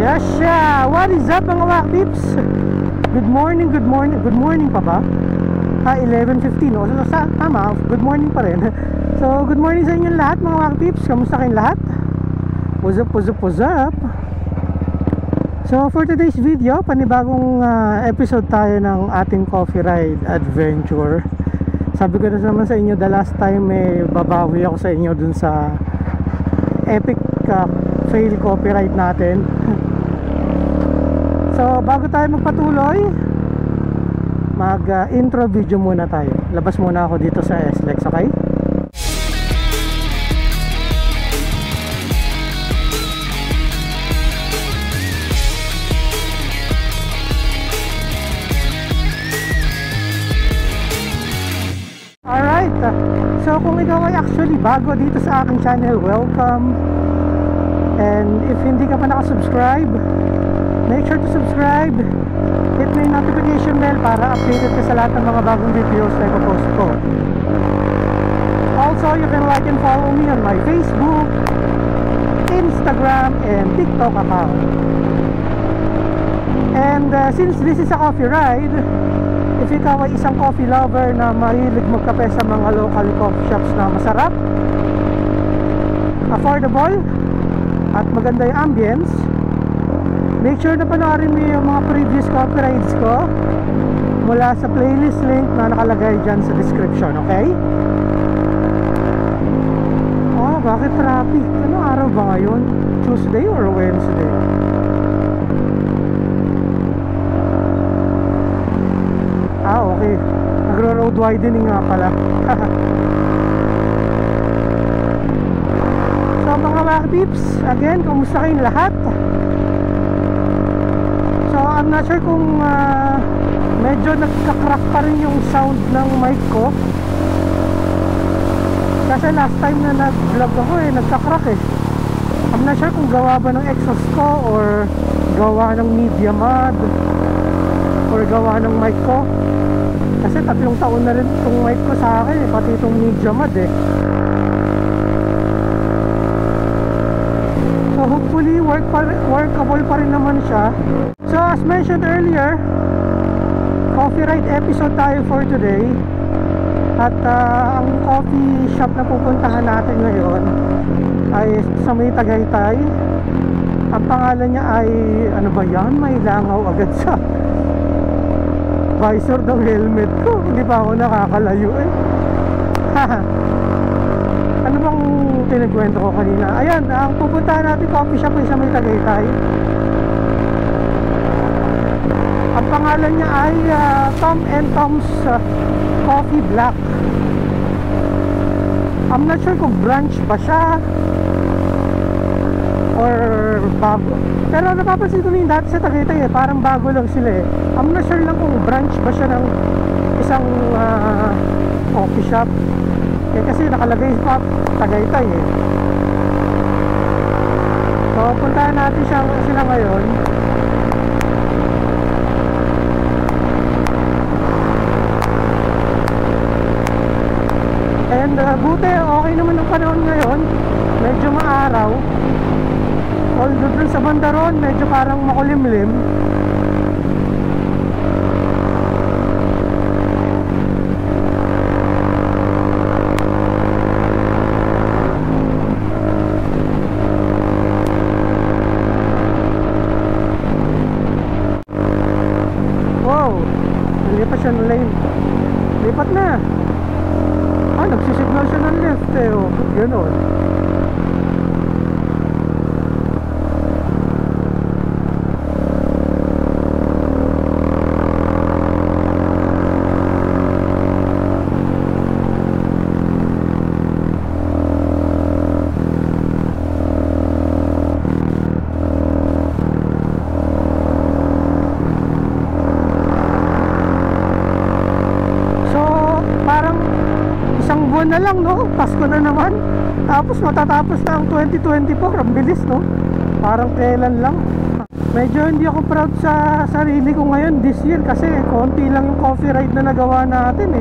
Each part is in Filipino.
Yes, what is up mga Waktips? Good morning pa ba? 11:15, no? So, tama, good morning pa rin. So, good morning sa inyong lahat mga Waktips. Kamusta kayong lahat? What's up? So, for today's video, panibagong episode tayo ng ating coffee ride adventure. Sabi ko na naman sa inyo, the last time babawi ako sa inyo dun sa epic fail coffee ride natin. So bago tayo magpatuloy, intro video muna tayo. Labas muna ako dito sa SLEX, okay? Alright, so kung ikaw ay actually bago dito sa aking channel, welcome. And if hindi ka pa nakasubscribe, make sure to subscribe, hit na yung notification bell para updated ka sa lahat ng mga bagong videos na ipopost ko. Also, you can like and follow me on my Facebook, Instagram, and TikTok account. And since this is a coffee ride, if ikaw ay isang coffee lover na mahilig magkape sa mga local coffee shops na masarap, affordable, at maganda yung ambience, make sure na panoorin mo yung mga previous coffee rides ko mula sa playlist link na nakalagay dyan sa description, okay? Oh, bakit traffic? Anong araw ba ngayon? Tuesday or Wednesday? Okay. Nagro-road widening nga pala. So mga Waktips, again, kumusta kayong lahat? So I'm not sure kung medyo nagka-crack pa rin yung sound ng mic ko. Kasi last time na nag-vlog ako nagka-crack I'm not sure kung gawa ba ng exhaust ko or gawa ng media mod or gawa ng mic ko. Kasi 3 taon na rin itong mic ko sa akin pati itong media mod So hopefully workable pa rin naman siya. So as mentioned earlier, coffee ride episode tayo for today. At ang coffee shop na pupuntahan natin ngayon ay sa may Tagaytay. Ang pangalan niya ay, ano ba yan? May langaw agad sa visor ng helmet ko. Hindi pa ako nakakalayo Ano bang pinagkwento ko kanina? Ayan, ang pupuntahan natin coffee shop ay sa may Tagaytay. Ang pangalan niya ay Tom and Tom's Coffee Black. I'm not sure kung branch ba siya or bago. Pero napapansin ko rin dati sa Tagaytay parang bago lang sila I'm not sure lang kung branch ba siya ng isang coffee shop. Kasi nakalagay pa Tagaytay So puntahan natin sila ngayon. And buti okay naman ang panahon ngayon. Medyo maaraw. Although dun sa bandaron medyo parang makulimlim. Lipat siya ng lane. Lipat na. Nagsisignal siya ng left Ganon. Na lang Pasko na naman. Tapos matatapos na ang 2024. Ang bilis Parang kailan lang. Medyo hindi ako proud sa sarili ko ngayon this year kasi konti lang yung coffee ride na nagawa natin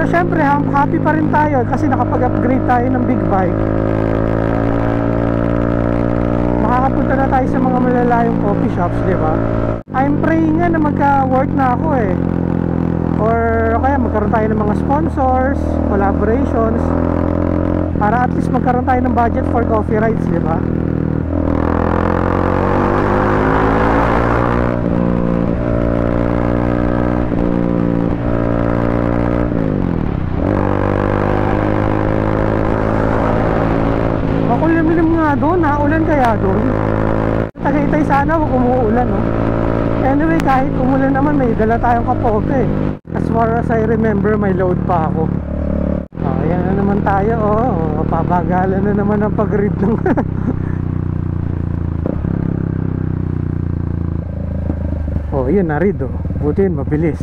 Pero syempre happy pa rin tayo kasi nakapag-upgrade tayo ng big bike. Makakapunta na tayo sa mga malalayong coffee shops, di ba? I'm praying nga na magka-work na ako eh, or kaya magkaroon tayo ng mga sponsors, collaborations, para at least magkaroon tayo ng budget for coffee rides, di ba? Makulimlim nga doon, naulan kaya doon. Tagaytay sana kung umuulan, no? Anyway, kahit umulan naman, may dala tayong kapote. As far as I remember, may load pa ako. Ayan na naman tayo. Pabagalan na naman ang pag-read ng yun, na-read buti yun, mabilis.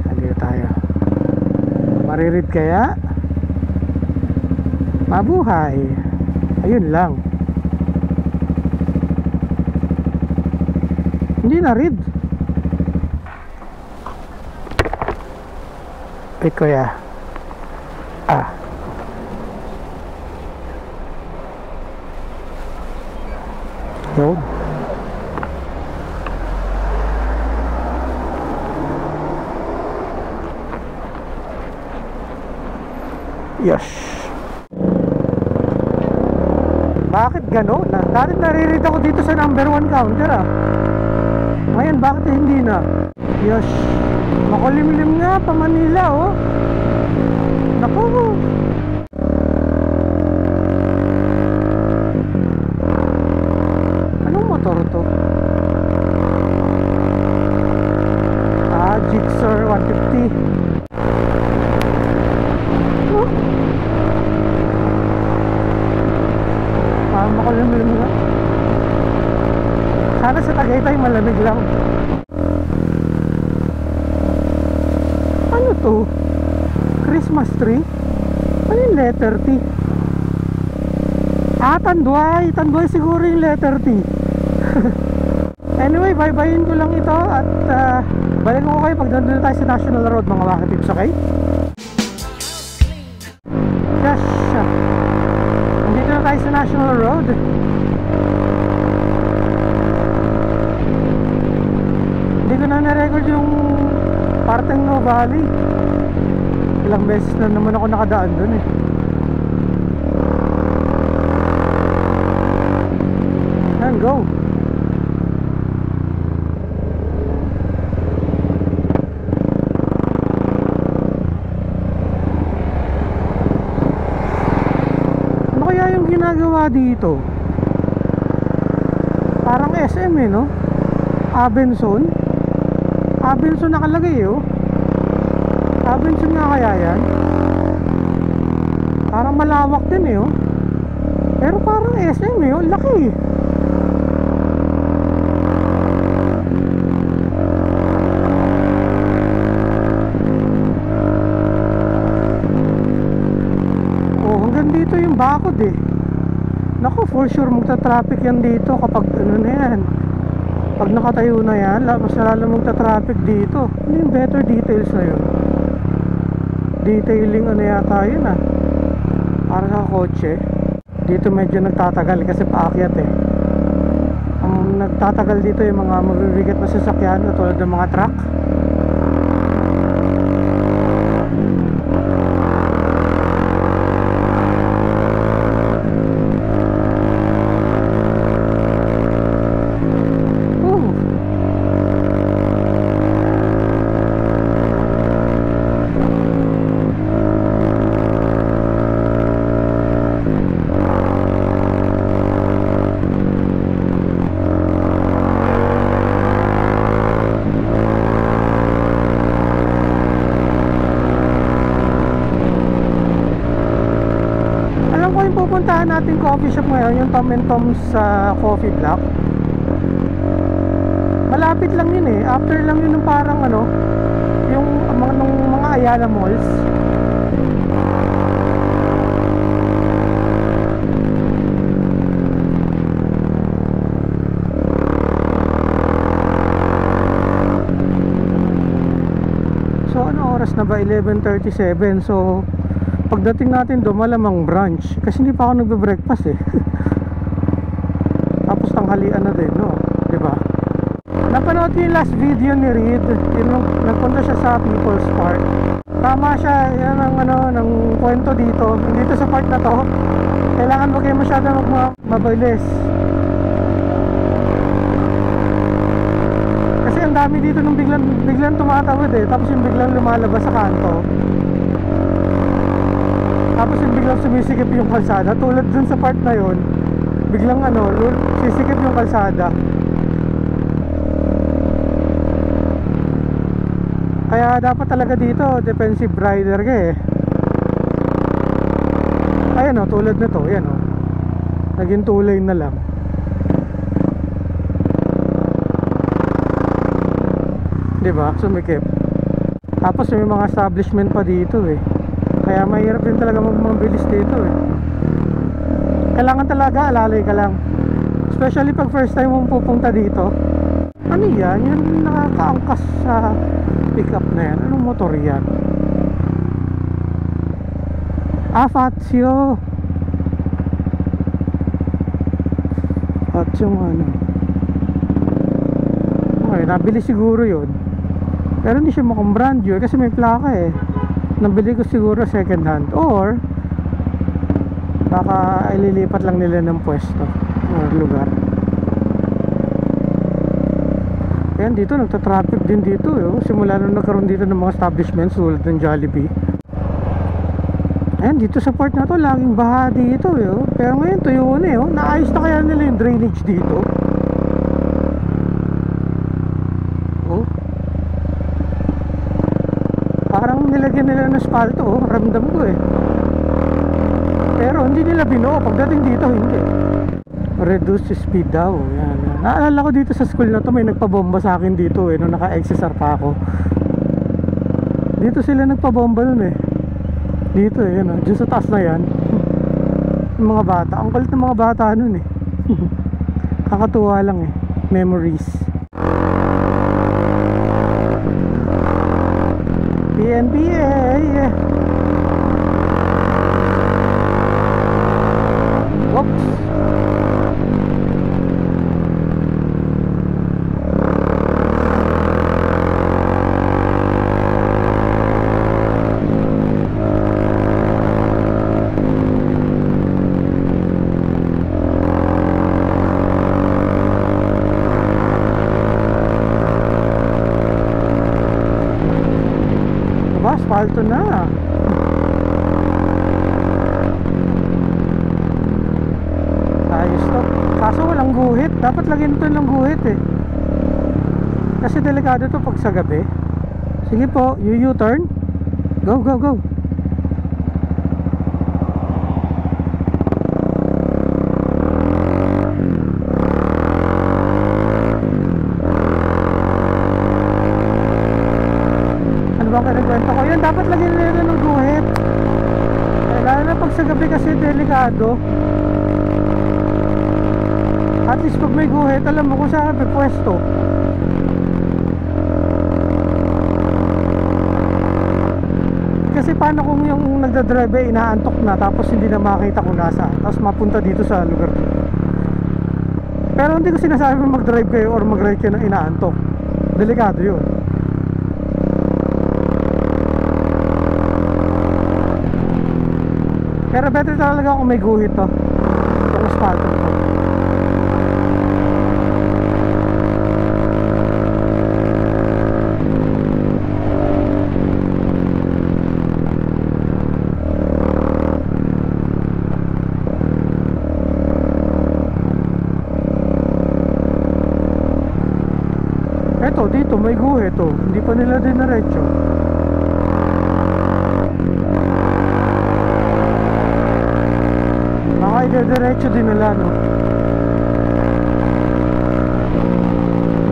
Halika tayo. Mariread kaya? Mabuhay. Ayun lang. Hindi na-read. Kuya. Load. Yes. Bakit gano'n? Dati nariread ako dito sa number 1 counter Ngayon bakit hindi na? Yes. Makulimlim nga pa Manila Naku. Anong motor to? Gixxer 150. Makulimlim nga. Sana sa Tagaytay malamig lang. Ano to? Christmas tree? Ano yung letter T? Tanduay. Tanduay siguro yung letter T. Anyway, bye-byein ko lang ito. At balik ko kayo pag nandun tayo sa National Road, mga wakatips, okay? Yes. Nandito na tayo sa National Road. Hindi ko na na-record yung parteng No Valley. Ilang beses na naman ako nakadaan dun and go. Ano kaya yung ginagawa dito? Parang SM no? Abenson nakalagay Abenson nga kaya yan? Parang malawak din pero parang SM laki hanggang dito yung bakod naku, for sure magta-traffic yan dito kapag na yan. Pag nakatayo na yan, mas lalo magta-traffic dito. Ano yung better details na yun? Detailing yata yun para sa kotse. Dito medyo nagtatagal kasi paakyat ang nagtatagal dito yung mga mabibigat na sasakyan tulad ng mga truck. Pupuntahan natin coffee shop ngayon, yung Tom and Tom's Coffee Block. Malapit lang yun after lang yun ng parang yung mga Ayala Malls. So So ano oras na ba? 11:37. So pagdating natin doon malamang brunch, kasi hindi pa ako nagbe-breakfast eh. Tapos tanghalian na din, no? Diba? Napanood ko yung last video ni Reed, yung nagpunta siya sa People's Park. Tama siya, yan ang ng kwento dito sa part na to. Kailangan wag kayo masyado mabilis, kasi ang dami dito nung biglang tumatawid eh, tapos yung biglang lumalabas sa kanto, tapos yung biglang sumisikip yung kalsada. Tulad dun sa part na yun, biglang sisikip yung kalsada. Kaya dapat talaga dito defensive rider ka eh. Ayan o, tulad na to, ayan o, naging 2 lane na lang. Diba? Sumikip. Tapos may mga establishment pa dito eh. Kaya mahirap din talaga magmabilis dito eh. Kailangan talaga alalay ka lang, especially pag first time mong pupunta dito. Ano yan? Yung nakakaangkas sa pickup na yan. Anong motor yan? Fazio. Fazio okay, nabili siguro yun, pero hindi siya mukhang brand new kasi may plaka eh. Nabili ko siguro second hand, or baka ililipat lang nila ng pwesto o lugar. Ayan, dito nagta-traffic din dito eh. Simula nung nagkaroon dito ng mga establishments tulad ng Jollibee. Ayan, dito sa part na to laging baha dito eh. Pero ngayon tuyo na eh. Naayos na kaya nila yung drainage dito. Parang nilagyan nila ng asfalto, ramdam ko eh. Pero hindi nila binuo. Pagdating dito hindi. Reduce speed daw. Yan. Naalala ko dito sa school na to, may nagpabomba sa akin dito eh, nung naka-XSR pa ako. Dito sila nagpabomba nun eh. Dito eh, yan, dyan sa taas na yan. Yung mga bata, ang kulit ng mga bata nun eh. Kakatuwa lang eh. Memories. PNPA. Oops. Asfalto na. Ayos to. Kaso walang guhit. Dapat lagyan ito ng guhit eh, kasi delikado to pag sa gabi. Sige po, U-turn. Go, go, go. Kwento ko yun, dapat lagyan nila ng guhit eh, lalo na pag sa gabi kasi delikado. At least pag may guhit, alam mo kung saan may pwesto. Kasi paano kung yung nagdadrive eh, inaantok na, tapos hindi na makita kung nasa, tapos mapunta dito sa lugar dito. Pero hindi ko sinasabi mag-drive kayo or mag-ride kayo ng inaantok. Delikado yun. Pero better talaga kung may guhit to, yung asfalto to. Eto, dito may guhit to, hindi pa nila dinaretso. Diretso din nila, no?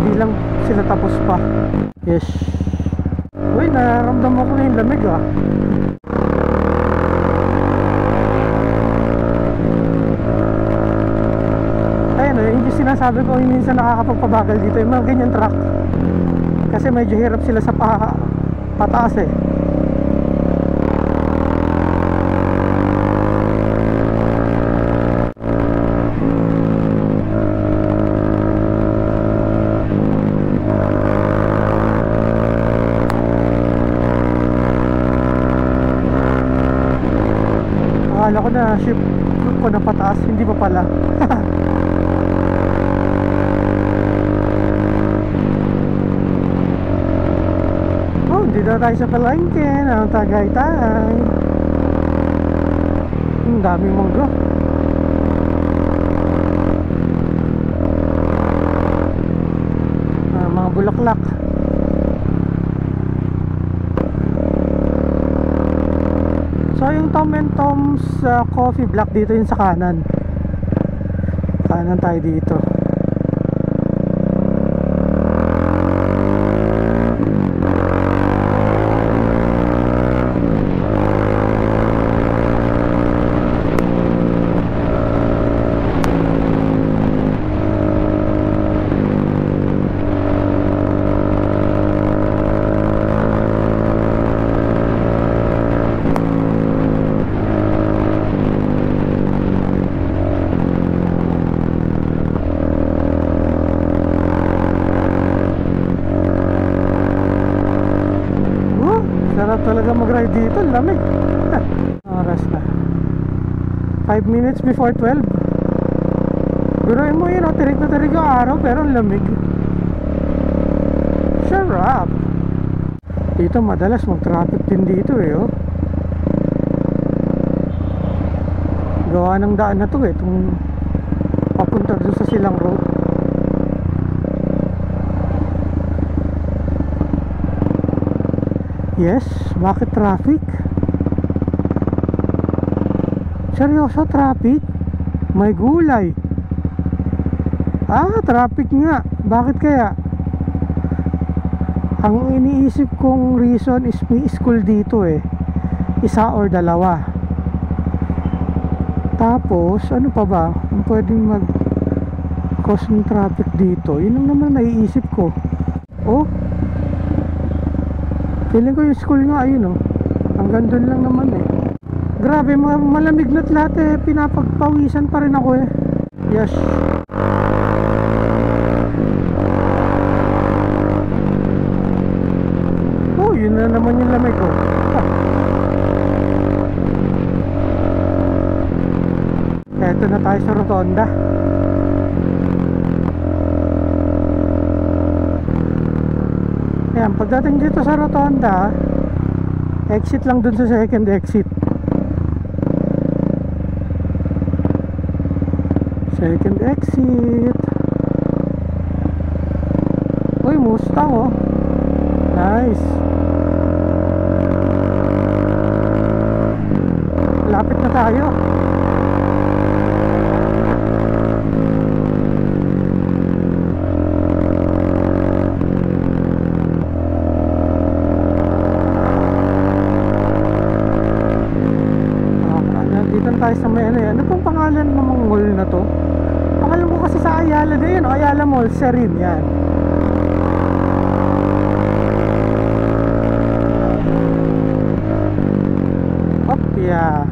Hindi lang sila tapos pa. Yes. Uy, nararamdaman ko na yung lamig ah. Ayun eh, yung sinasabi ko minsan nakakapagpabagal dito yung mga ganyan truck. Kasi medyo hirap sila sa pataas eh. Akala ko na ship ko na pataas, hindi pa pala. Oh, dito na tayo sa palengke ng Tagaytay. Ang daming mangga. Mga bulaklak. So yung Tom and Tom's coffee block dito yun sa kanan. Kanan tayo dito. Sarap talaga mag-ride dito, lamig. Oras na 5 minutes before 12. Biruin mo yun, tirik na tirik yung araw pero lamig. Sarap. Dito madalas mag-traffic din dito eh, oh. Gawa ng daan na to eh, itong papunta dun sa Silang Road. Yes, bakit traffic? Seryoso traffic? May gulay. Traffic nga. Bakit kaya? Ang iniisip kong reason is may school dito eh. Isa or dalawa. Tapos, ano pa ba? Ang pwedeng mag-cause ng traffic dito. Yun ang naman naiisip ko. Oh, feeling ko yung school nga, ayun oh. Hanggang doon lang naman eh. Grabe, malamig na't lahat eh. Pinapagpawisan pa rin ako eh. Yes. Oh, yun na naman yung lamig ko. Eto na tayo sa rotonda. Ayan, pagdating dito sa rotonda, exit lang dun sa second exit. Second exit. Uy, Mustang oh. Nice. Lapit na tayo. Tayo sa may ano pong pangalan ng mga mall na to? Pangalan ko kasi sa Ayala na yun, Ayala Mall, Serin, yan. Opya.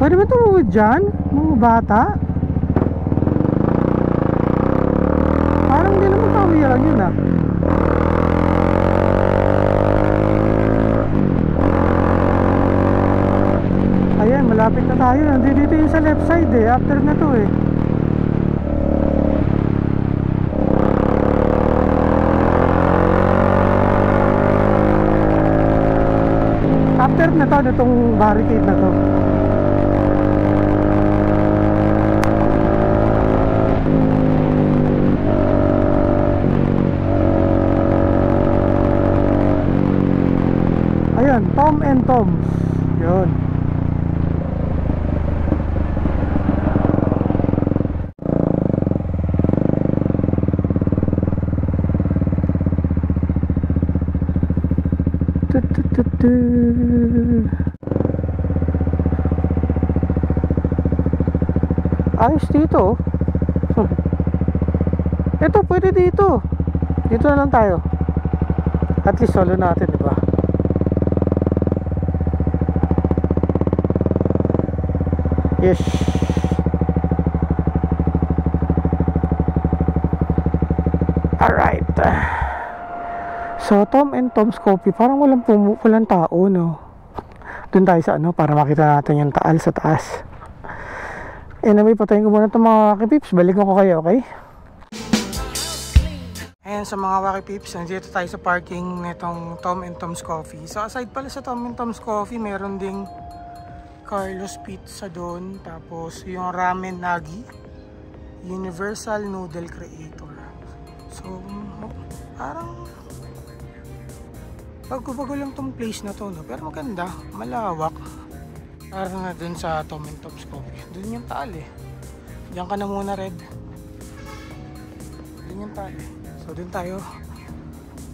Pwede ba tumawid dyan? Mga bata? Parang hindi naman tawiran yun ah. Ayan, malapit na tayo. Nandito yung sa left side eh. After na to eh. After na to, itong barricade na to. Ayan, Tom and Tom's. Yun. Ayos dito. Ito pwede dito. Dito na lang tayo. At least solo natin, diba? Yes. Alright. So, Tom and Tom's Coffee, parang walang tao, no? Doon tayo sa ano, para makita natin yung taal sa taas. Anyway, patayin ko muna itong mga wakipips. Balikan ko kayo, okay? Ayan, sa mga wakipips, nandito tayo sa parking nitong Tom and Tom's Coffee. So, aside pala sa Tom and Tom's Coffee, meron ding Carlos Pizza doon. Tapos, yung Ramen Nagi, Universal Noodle Creator. So, parang bago-bago lang tong place na to, no? Pero maganda, malawak. Parang na dun sa Tom and Tom's Coffee. Dun yung taal eh. Diyan ka na muna, Red. Dun yung taal eh. So dun tayo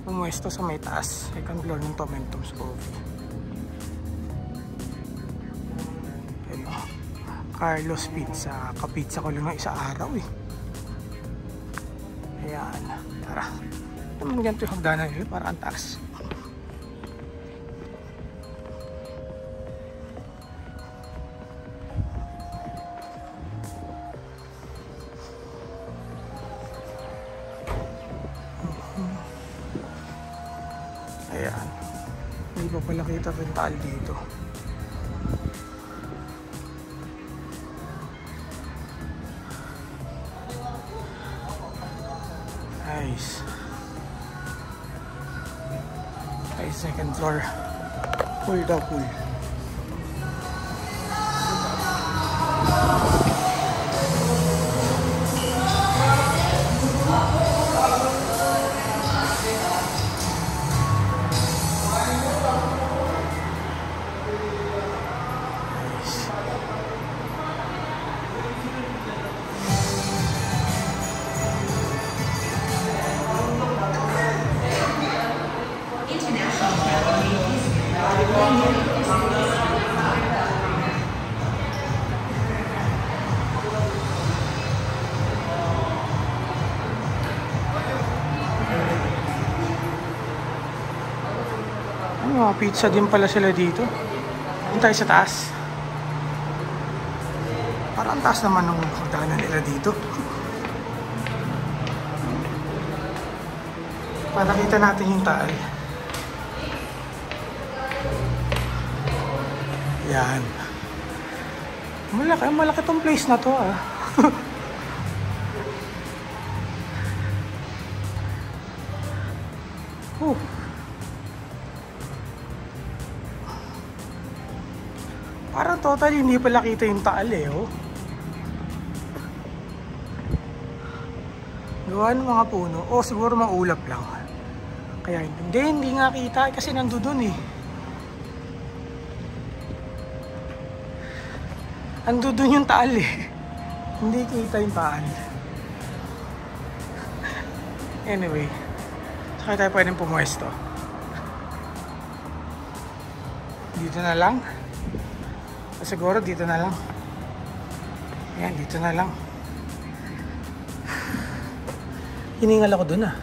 pumuesto sa may taas, second floor ng Tom and Tom's Coffee. Ayun, Carlos Pizza. Kapizza ko lang ng isa araw eh. Ayan, tara. Naman ganito yung hagdanan nila para ang taas. Ayan, hindi pa pala kita rin taal dito. Nice. Nice, second floor. Full daw, full. Mga pizza din pala sila dito. Doon tayo sa taas. Parang taas naman ng hagdanan nila dito. Para nakita natin yung taal. Yan. Malaki tong place na to ah. Parang total hindi pala kita yung taal eh, oh. Gawa ng mga puno. O siguro maulap lang. Kaya hindi nga kita kasi nandoon eh. Nandoon yung taal eh. Hindi kita yung taal. Anyway, saka tayo pwedeng pumuesto. Dito na lang. Siguro dito na lang. Ayan, dito na lang. Hiningal ako dun ah.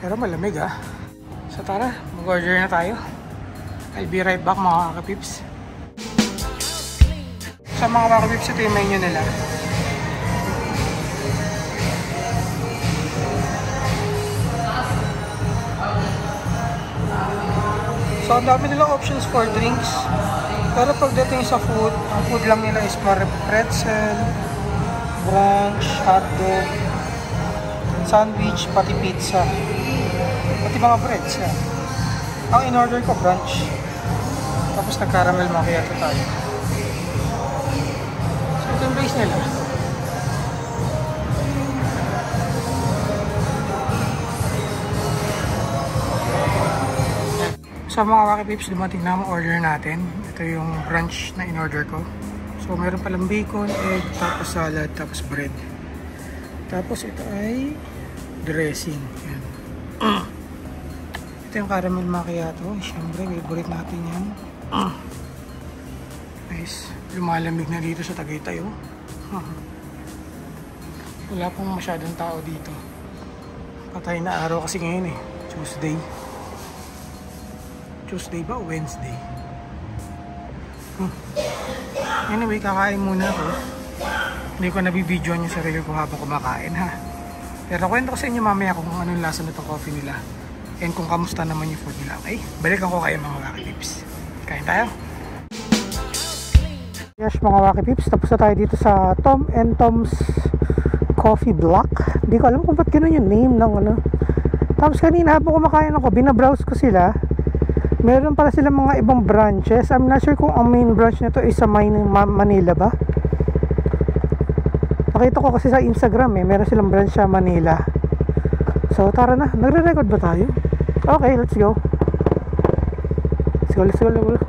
Pero malamig ah. So tara, mag-order na tayo. I'll be right back mga kakapips. Sa mga kakapips, ito yung menu nila. So, ang dami nilang options for drinks. Pero pagdating sa food, ang food lang nila is pretzel, brunch, hotdog, sandwich, pati pizza. Pati mga breads. Yan. Ang in-order ko, brunch. Tapos nag-caramel macchiato tayo. So, ito yung place nila. Sa mga wakipips, dumating na ang order natin. Ito yung brunch na in-order ko. So, meron palang bacon, egg, tapos salad, tapos bread. Tapos ito ay dressing. Yan. Ito yung caramel macchiato. Siyempre, favorite natin yan. Nice. Lumalamig na dito sa Tagaytay, oh. Wala pong masyadong tao dito. Patay na araw kasi ngayon eh. Tuesday ba o Wednesday? Anyway, kakain muna ako. Hindi ko nabibidyoan yung sarili ko habang kumakain ha. Pero kwento ko sa inyo mamaya kung ano yung lasa nitong coffee nila. And kung kamusta naman yung food nila. Okay? Balikan ko kayo mga Wacky Pips. Kain tayo. Yes mga Wacky Pips, tapos na tayo dito sa Tom and Tom's Coffee Block. Hindi ko alam kung ba't ganun yung name ng ano. Tapos kanina habang kumakain ako, binabrowse ko sila. Meron pala silang mga ibang branches. I'm not sure kung ang main branch nito is sa Manila ba. Nakita ko kasi sa Instagram eh, meron silang branch sa Manila. So tara na, nagre-record ba tayo? Okay, let's go. Let's go.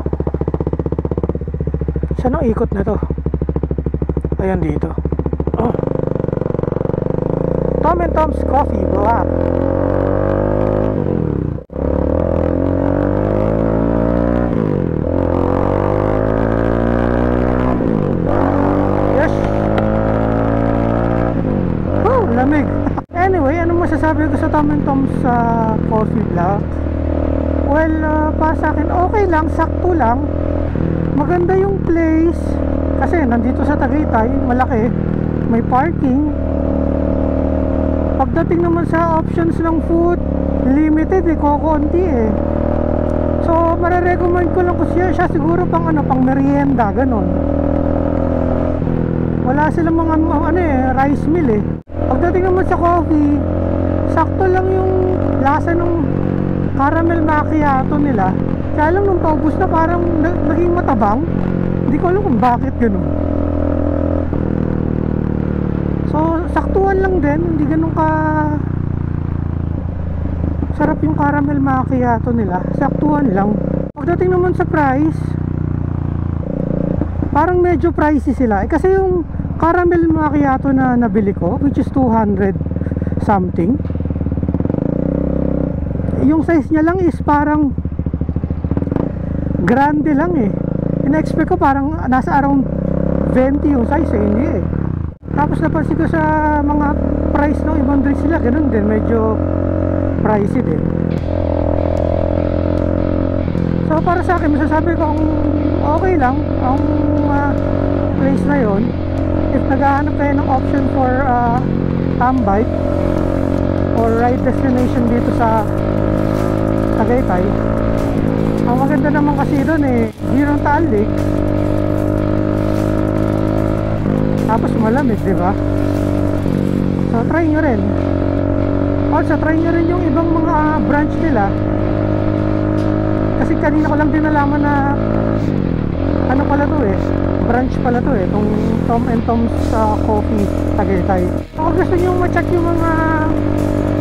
Saan ang ikot na to? Ayan dito. Oh. Tom and Tom's Coffee Block. Anyway, anong masasabi ko sa Tom and Tom's Coffee Block? Well, para sa akin, okay lang, sakto lang. Maganda yung place. Kasi nandito sa Tagaytay, malaki. May parking. Pagdating naman sa options ng food, limited eh, kukunti eh. So, marirecommend ko lang ko siya siguro pang pang merienda, ganun. Wala silang mga rice meal eh. Pagdating naman sa coffee, sakto lang yung lasa ng caramel macchiato nila. Kaya lang nung paubos na parang naging matabang. Hindi ko alam kung bakit gano'n. So, saktuan lang din. Hindi ganun ka sarap yung caramel macchiato nila. Saktuan lang. Pagdating naman sa price, parang medyo pricey sila. Kasi yung caramel macchiato na nabili ko, which is 200 something, yung size niya lang is parang grande lang eh. In-expect ko parang nasa around 20 yung size eh, hindi eh. Tapos napansin ko sa mga price ng ibang drinks nila, ganun din, medyo pricey din. So para sa akin, masasabi ko okay lang ang place na yon. If naghahanap kayo ng option for tambay or ride destination dito sa Tagaytay, ang maganda naman kasi doon eh, Girong Taal Lake, tapos malamig, diba? So try nyo rin. Also try nyo rin yung ibang mga branch nila, kasi kanina ko lang din nalaman na ano pala to eh, branch pala to eh, itong Tom and Tom's Coffee Tagaytay. Kung gusto nyo ma-check yung mga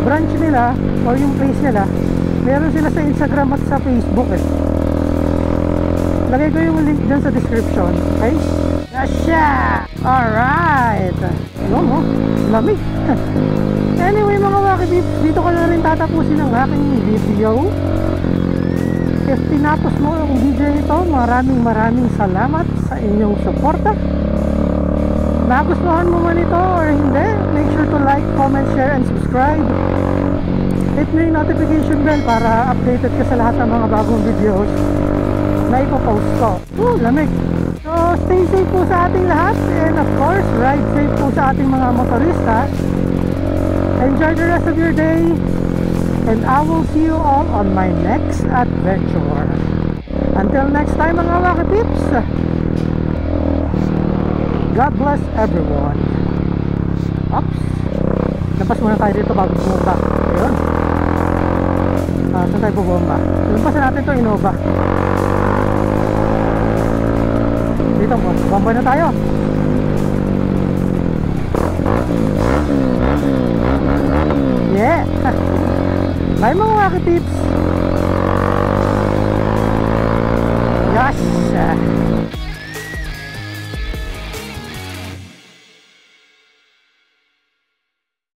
branch nila or yung place nila, meron sila sa Instagram at sa Facebook eh. Lagay ko yung link dyan sa description. Okay? Nasya! Alright! Alam mo, lamig. Anyway mga Wacky Pips, dito ko na rin tatapusin ang aking video. If tinapos mo ang video nito, maraming salamat sa inyong suporta. Nagustuhan mo man ito or hindi, make sure to like, comment, share, and subscribe. Hit mo yung notification bell para updated ka sa lahat ng mga bagong videos na ipopost ko. Lamig! So stay safe po sa ating lahat, and of course, ride safe po sa ating mga motorista. Enjoy the rest of your day, and I will see you all on my next adventure. Until next time mga Wacky Pips, God bless everyone. Oops, labas muna tayo dito bago bumaba. Ayun, saan tayo bubomba? Lampasan natin ito, Innova. Dito, bomba na tayo. Yeah. Bye mga Wacky Pips.